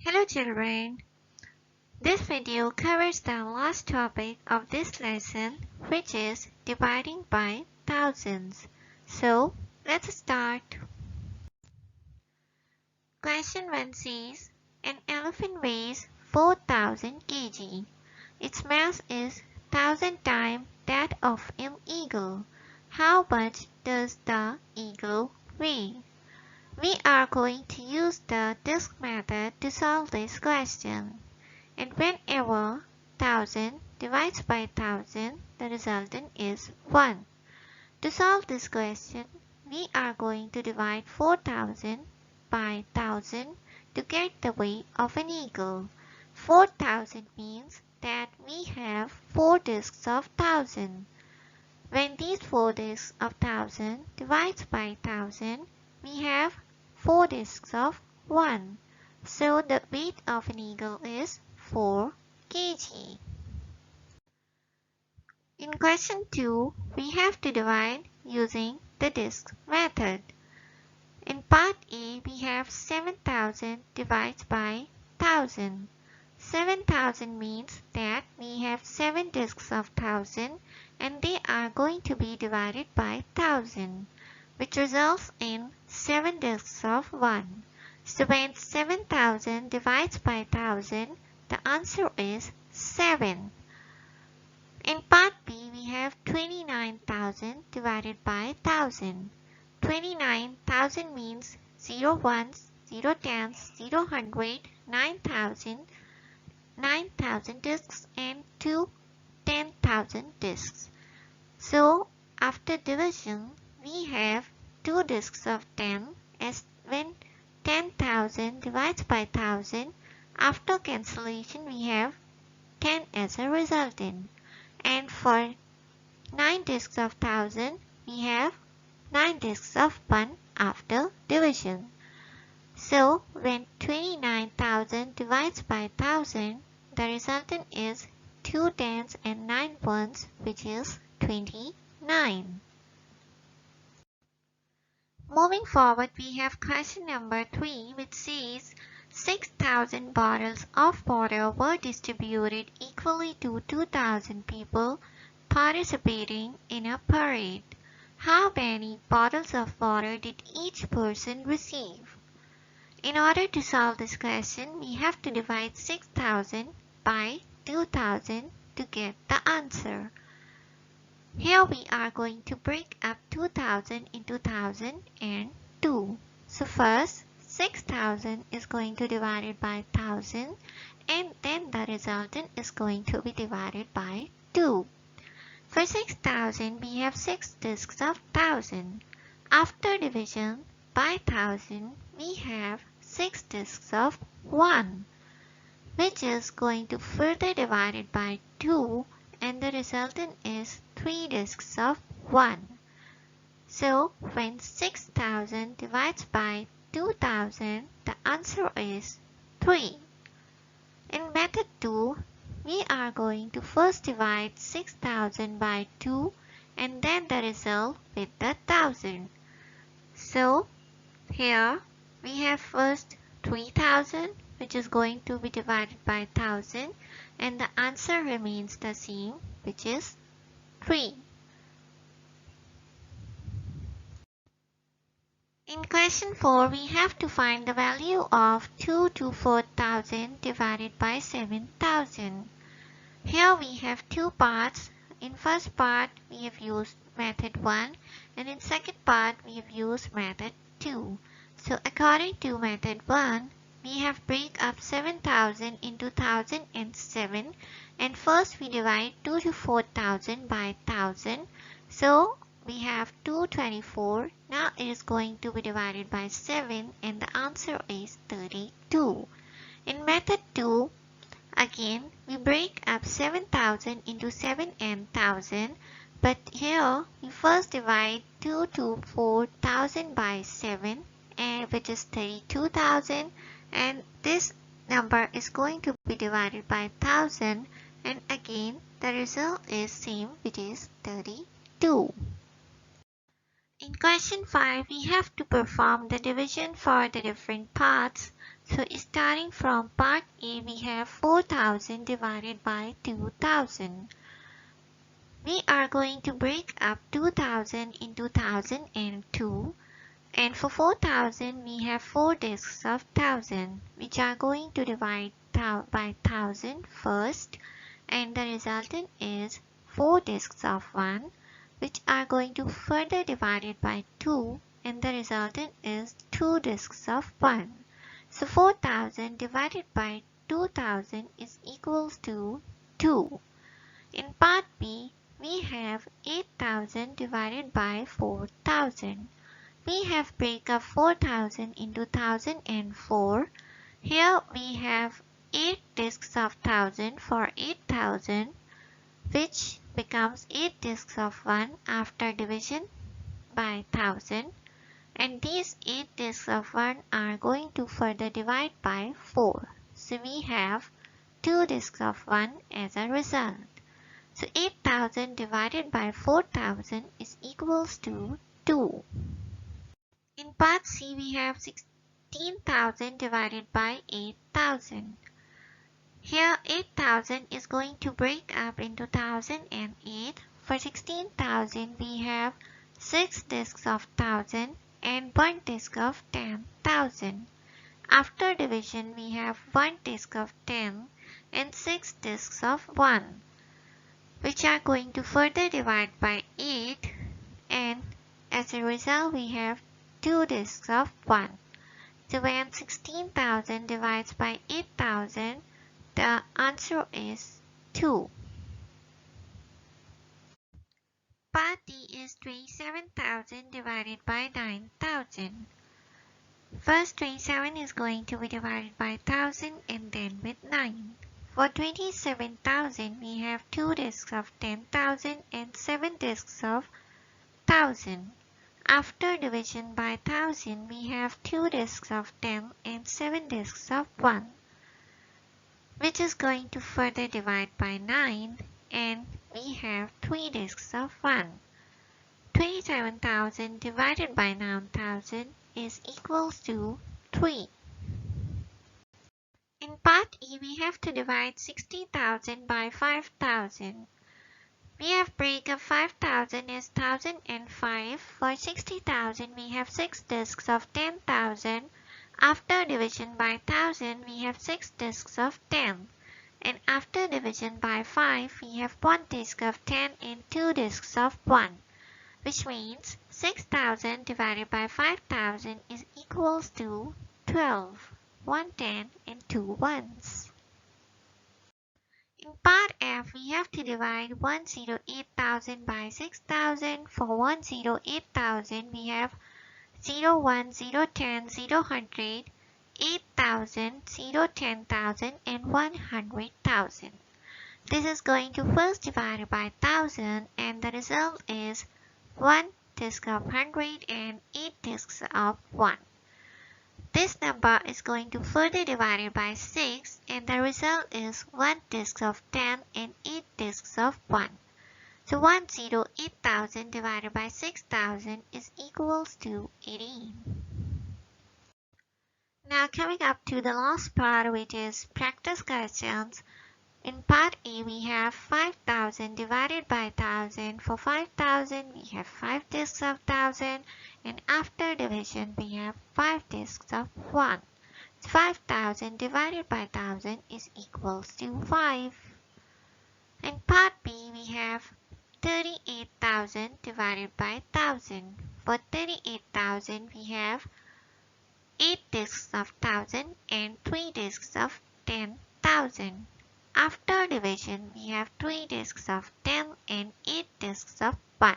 Hello children, this video covers the last topic of this lesson, which is dividing by thousands. So let's start. Question 1 says, an elephant weighs 4,000 kg. Its mass is 1,000 times that of an eagle. How much does the eagle weigh? We are going to use the disk method to solve this question. And whenever 1000 divides by 1000, the resultant is 1. To solve this question, we are going to divide 4000 by 1000 to get the weight of an eagle. 4000 means that we have 4 disks of 1000. When these 4 disks of 1000 divides by 1000, we have 4 disks of 1. So the weight of an eagle is 4 kg. In question 2, we have to divide using the disk method. In part A, we have 7000 divided by 1000. 7000 means that we have 7 disks of 1000 and they are going to be divided by 1000, which results in 7 disks of 1. So when 7000 divides by 1000, the answer is 7. In part B, we have 29,000 divided by 1000. 29,000 means 0 ones, 0 tens, 0 hundred, 9,000, 9,000 disks and 2 10,000 disks. So after division, we have 2 disks of 10 as when 10,000 divides by 1000. After cancellation, we have 10 as a resultant. And for 9 disks of 1000, we have 9 disks of 1 after division. So when 29,000 divides by 1000, the resultant is 2 tens and 9 ones, which is 29. Moving forward, we have question number 3, which says 6,000 bottles of water were distributed equally to 2,000 people participating in a parade. How many bottles of water did each person receive? In order to solve this question, we have to divide 6,000 by 2,000 to get the answer. Here we are going to break up 2,000 into 1,000 and 2. So first 6,000 is going to divide it by 1,000 and then the resultant is going to be divided by 2. For 6,000 we have 6 disks of 1,000. After division by 1,000 we have 6 disks of 1, which is going to further divide it by 2 and the resultant is 3 disks of 1. So when 6,000 divides by 2,000, the answer is 3. In method 2, we are going to first divide 6,000 by 2 and then the result with the 1,000. So here we have first 3,000, which is going to be divided by 1,000 and the answer remains the same, which is 3. In question 4, we have to find the value of 2 to 4,000 divided by 7,000. Here we have two parts. In first part, we have used method 1 and in second part, we have used method 2. So according to method 1, we have break up 7,000 into 1,000 and 7. And first we divide 2 to 4,000 by 1,000. So we have 224. Now it is going to be divided by 7 and the answer is 32. In method 2, again we break up 7,000 into 7 and 1,000. But here we first divide 2 to 4,000 by 7, and which is 32,000. And this number is going to be divided by 1,000 and again the result is same, which is 32. In question 5, we have to perform the division for the different parts. So starting from part A, we have 4000 divided by 2000. We are going to break up 2000 into 1002, and for 4000 we have 4 discs of 1000, which are going to divide by 1000 first, and the resultant is 4 discs of 1, which are going to further divide it by 2, and the resultant is 2 discs of 1. So 4000 divided by 2000 is equals to 2. In part B, we have 8000 divided by 4000. We have break up 4000 into 1004. Here we have 8 discs of 1000 for 8000, which becomes 8 discs of 1 after division by 1000. And these 8 discs of 1 are going to further divide by 4. So we have 2 discs of 1 as a result. So 8000 divided by 4000 is equals to 2. In part C, we have 16,000 divided by 8,000. Here 8,000 is going to break up into 1008. For 16,000 we have 6 discs of 1000 and 1 disc of 10,000. After division we have 1 disc of 10 and 6 discs of 1, which are going to further divide by 8, and as a result we have 2 discs of 1. So when 16,000 divides by 8,000, the answer is 2. Part D is 27,000 divided by 9,000. First 27 is going to be divided by 1000 and then with 9. For 27,000 we have 2 discs of 10,000 and 7 discs of 1000. After division by 1000 we have 2 discs of 10 and 7 discs of 1, which is going to further divide by 9, and we have 3 discs of 1. 27,000 divided by 9,000 is equals to 3. In part E, we have to divide 60,000 by 5,000. We have break up 5,000 as 1005. For 60,000 we have 6 discs of 10,000. After division by 1000 we have 6 discs of 10. And after division by 5 we have 1 disc of 10 and 2 discs of 1. Which means 6,000 divided by 5,000 is equals to 12. 1 10 and 2 ones. In part F, we have to divide 108,000 by 6,000. For 108,000, we have 0, 1, 0, 10, 0, 100, 8,000, 0, 10,000, and 100,000. This is going to first divide by 1,000, and the result is 1 disc of 100 and 8 discs of 1. This number is going to further divide it by 6, and the result is 1 disc of 10 and 8 discs of 1. So 108,000 divided by 6,000 is equals to 18. Now coming up to the last part, which is practice questions. In part A, we have 5,000 divided by 1,000. For 5,000, we have 5 discs of 1,000. And after division, we have 5 discs of 1. 5,000 divided by 1,000 is equals to 5. In part B, we have 38,000 divided by 1,000. For 38,000, we have 8 discs of 1,000 and 3 discs of 10,000. After division, we have 3 discs of 10 and 8 discs of 1,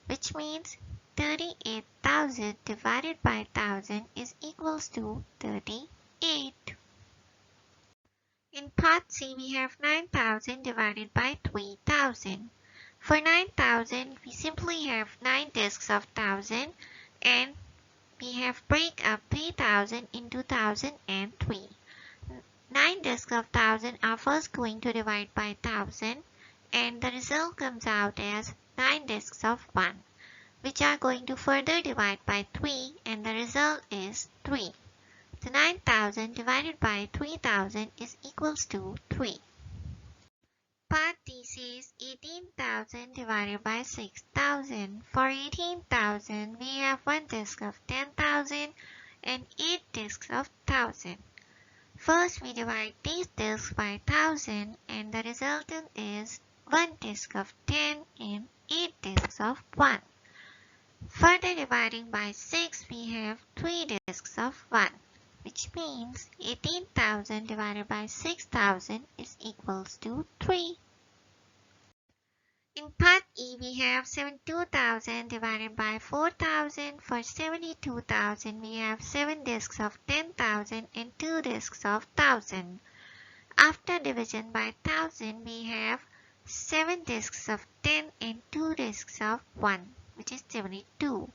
which means 38,000 divided by 1,000 is equals to 38. In part C, we have 9,000 divided by 3,000. For 9,000, we simply have 9 discs of 1,000, and we have break up 3,000 into 1,000 and 3. 9 discs of 1,000 are first going to divide by 1,000, and the result comes out as 9 discs of 1, which are going to further divide by 3, and the result is 3. So 9,000 divided by 3,000 is equals to 3. Part D says 18,000 divided by 6,000. For 18,000, we have one disk of 10,000 and 8 disks of 1,000. First, we divide these disks by 1,000 and the resultant is 1 disk of 10 and 8 disks of 1. Further dividing by 6, we have 3 disks of 1, which means 18,000 divided by 6,000 is equals to 3. In part E, we have 72,000 divided by 4,000. For 72,000, we have 7 disks of 10,000 and 2 disks of 1,000. After division by 1,000, we have 7 disks of 10 and 2 disks of 1, which is 72,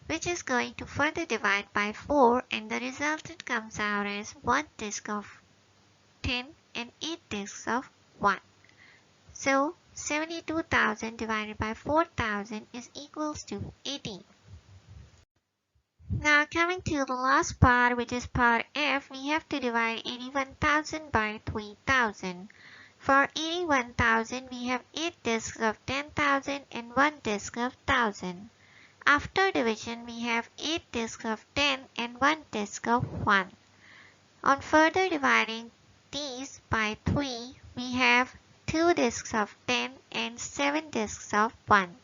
which is going to further divide by 4, and the resultant comes out as 1 disk of 10 and 8 disks of 1. So 72,000 divided by 4,000 is equals to 18. Now coming to the last part, which is part F, we have to divide 81,000 by 3,000. For 81,000, we have 8 disks of 10,000 and 1 disk of 1,000. After division, we have 8 disks of 10 and 1 disk of 1. On further dividing these by 3, we have 2 disks of 10 and 7 disks of 1,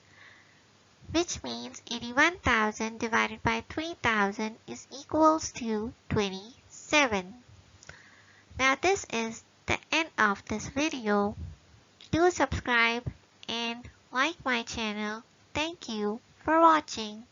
which means 81,000 divided by 3,000 is equals to 27. Now this is the end of this video. Do subscribe and like my channel. Thank you for watching.